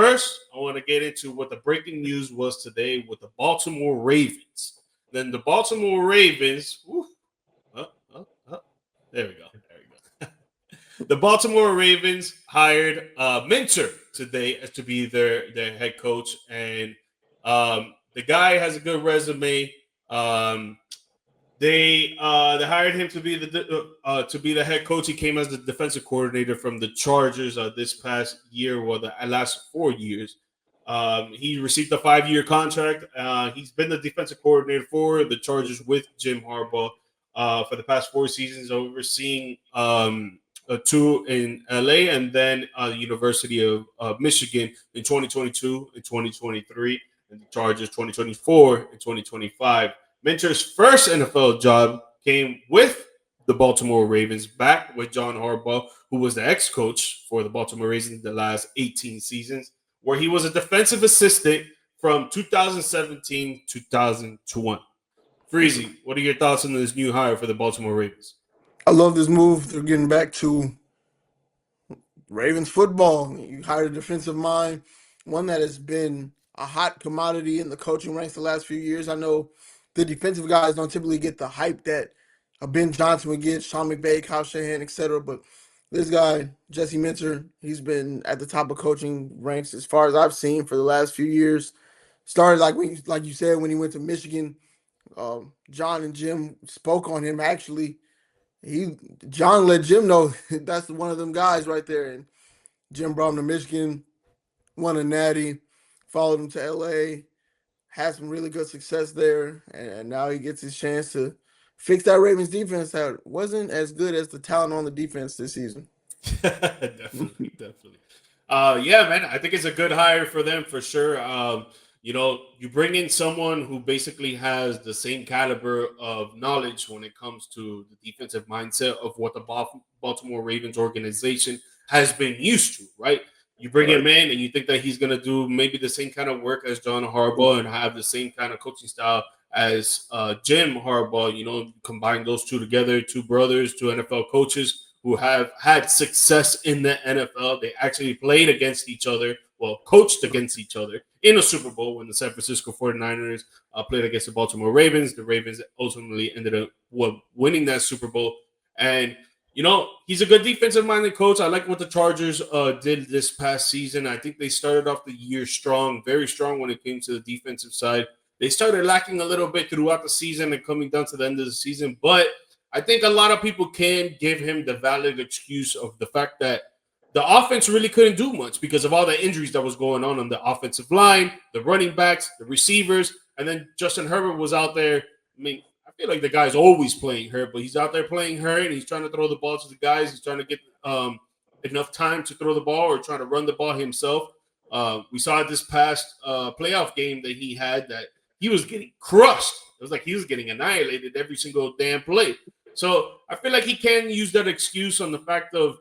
first, I want to get into what the breaking news was today with the Baltimore Ravens. Then the Baltimore Ravens, oh, oh, oh, there we go. There we go. The Baltimore Ravens hired Minter today as to be their head coach, and the guy has a good resume. Um, they hired him to be the head coach. He came as the defensive coordinator from the Chargers this past year, well, the last 4 years. He received a 5-year contract. He's been the defensive coordinator for the Chargers with Jim Harbaugh for the past 4 seasons, overseeing two in LA and then the University of Michigan in 2022 and 2023, and the Chargers 2024 and 2025. Minter's first NFL job came with the Baltimore Ravens, back with John Harbaugh, who was the ex-coach for the Baltimore Ravens the last 18 seasons, where he was a defensive assistant from 2017 to 2020. Freezy, what are your thoughts on this new hire for the Baltimore Ravens? I love this move. They're getting back to Ravens football. You hired a defensive mind, one that has been a hot commodity in the coaching ranks the last few years. I know the defensive guys don't typically get the hype that a Ben Johnson would get, Sean McVay, Kyle Shanahan, etc. But this guy, Jesse Minter, he's been at the top of coaching ranks as far as I've seen for the last few years. Started like you said, when he went to Michigan. John and Jim spoke on him. Actually, he John let Jim know that's one of them guys right there, and Jim brought him to Michigan, won a natty, followed him to LA, had some really good success there, and now he gets his chance to fix that Ravens defense that wasn't as good as the talent on the defense this season. Definitely, definitely. Yeah, man, I think it's a good hire for them for sure. You bring in someone who basically has the same caliber of knowledge when it comes to the defensive mindset of what the Baltimore Ravens organization has been used to, right? You bring him Right. in and you think that he's going to do maybe the same kind of work as John Harbaugh and have the same kind of coaching style as Jim Harbaugh. Combine those two together, two brothers, two NFL coaches who have had success in the NFL. They actually played against each other, well, coached against each other in a Super Bowl when the San Francisco 49ers played against the Baltimore Ravens. The Ravens ultimately ended up winning that Super Bowl. And he's a good defensive-minded coach. I like what the Chargers did this past season. I think they started off the year strong, very strong when it came to the defensive side. They started lacking a little bit throughout the season and coming down to the end of the season. But I think a lot of people can give him the valid excuse of the fact that the offense really couldn't do much because of all the injuries that was going on the offensive line, the running backs, the receivers, and then Justin Herbert was out there. I mean, I feel like the guy's always playing hurt, but he's out there playing hurt, and he's trying to throw the ball to the guys. He's trying to get enough time to throw the ball or trying to run the ball himself. We saw this past playoff game that he had that he was getting crushed. It was like he was getting annihilated every single damn play. So I feel like he can use that excuse on the fact of,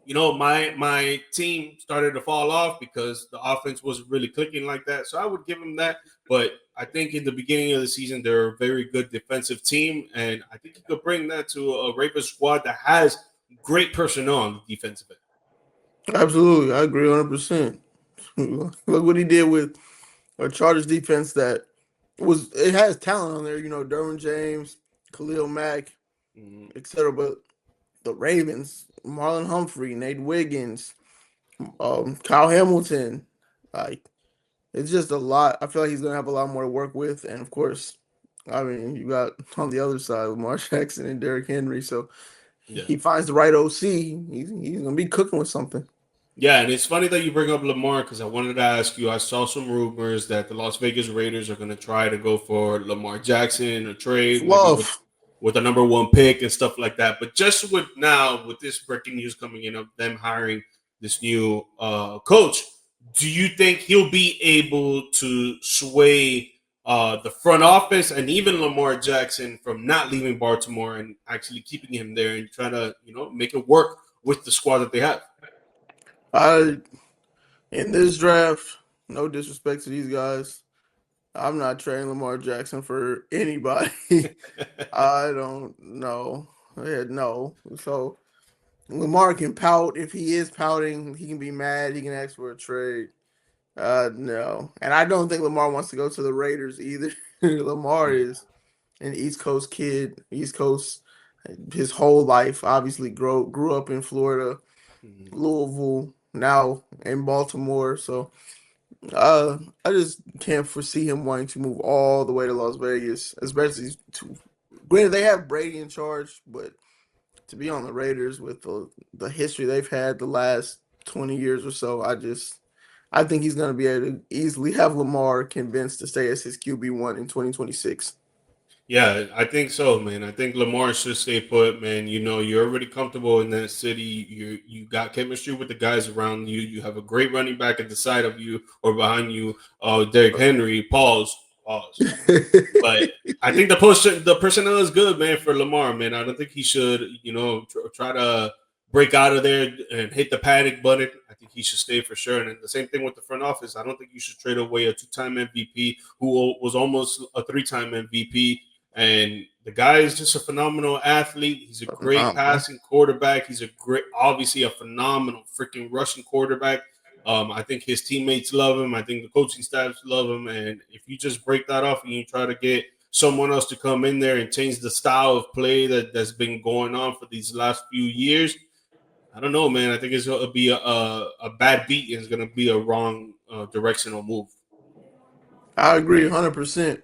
my team started to fall off because the offense wasn't really clicking like that. So I would give him that. But I think in the beginning of the season, they're a very good defensive team. And I think he could bring that to a Ravens squad that has great personnel on the defensive end. Absolutely, I agree 100%. Look what he did with a Chargers defense that it has talent on there. Derwin James, Khalil Mack, Mhm. etc. But the Ravens, Marlon Humphrey, Nate Wiggins, Kyle Hamilton, like it's just a lot. I feel like he's gonna have a lot more to work with, and of course, I mean you got on the other side Lamar Jackson and Derrick Henry. So Yeah. he finds the right OC, he's gonna be cooking with something. Yeah, and it's funny that you bring up Lamar because I wanted to ask you. I saw some rumors that the Las Vegas Raiders are going to try to go for Lamar Jackson, a trade, maybe with Fluff. with a number one pick and stuff like that. But just with this breaking news coming in of them hiring this new coach, do you think he'll be able to sway the front office and even Lamar Jackson from not leaving Baltimore and actually keeping him there and trying to make it work with the squad that they have? I In this draft, no disrespect to these guys, I'm not trading Lamar Jackson for anybody. I don't know. Yeah, no. So Lamar can pout. If he is pouting, he can be mad. He can ask for a trade. No, and I don't think Lamar wants to go to the Raiders either. Lamar is an East Coast kid, East Coast his whole life. Obviously, grew up in Florida, Mhm. Louisville, now in Baltimore. So I just can't foresee him wanting to move all the way to Las Vegas, especially to. Granted, they have Brady in charge, but to be on the Raiders with the history they've had the last 20 years or so, I think he's going to be able to easily have Lamar convinced to stay as his QB1 in 2026. Yeah, I think so, man. I think Lamar should stay put, man. You know, you're already comfortable in that city. You got chemistry with the guys around you. You have a great running back at the side of you or behind you. Derrick Henry. Pause. Pause. But I think the personnel is good, man, for Lamar, man. I don't think he should, try to break out of there and hit the panic button. I think he should stay for sure. And the same thing with the front office. I don't think you should trade away a two-time MVP who was almost a three-time MVP. And the guy is just a phenomenal athlete. He's a great Phenomenal. passing quarterback. He's obviously a phenomenal freaking rushing quarterback. I think his teammates love him. I think the coaching staffs love him. And if you just break that off and you try to get someone else to come in there and change the style of play that's been going on for these last few years, I don't know, man. I think it's going to be a bad beat and it's going to be a wrong directional move. I agree 100%.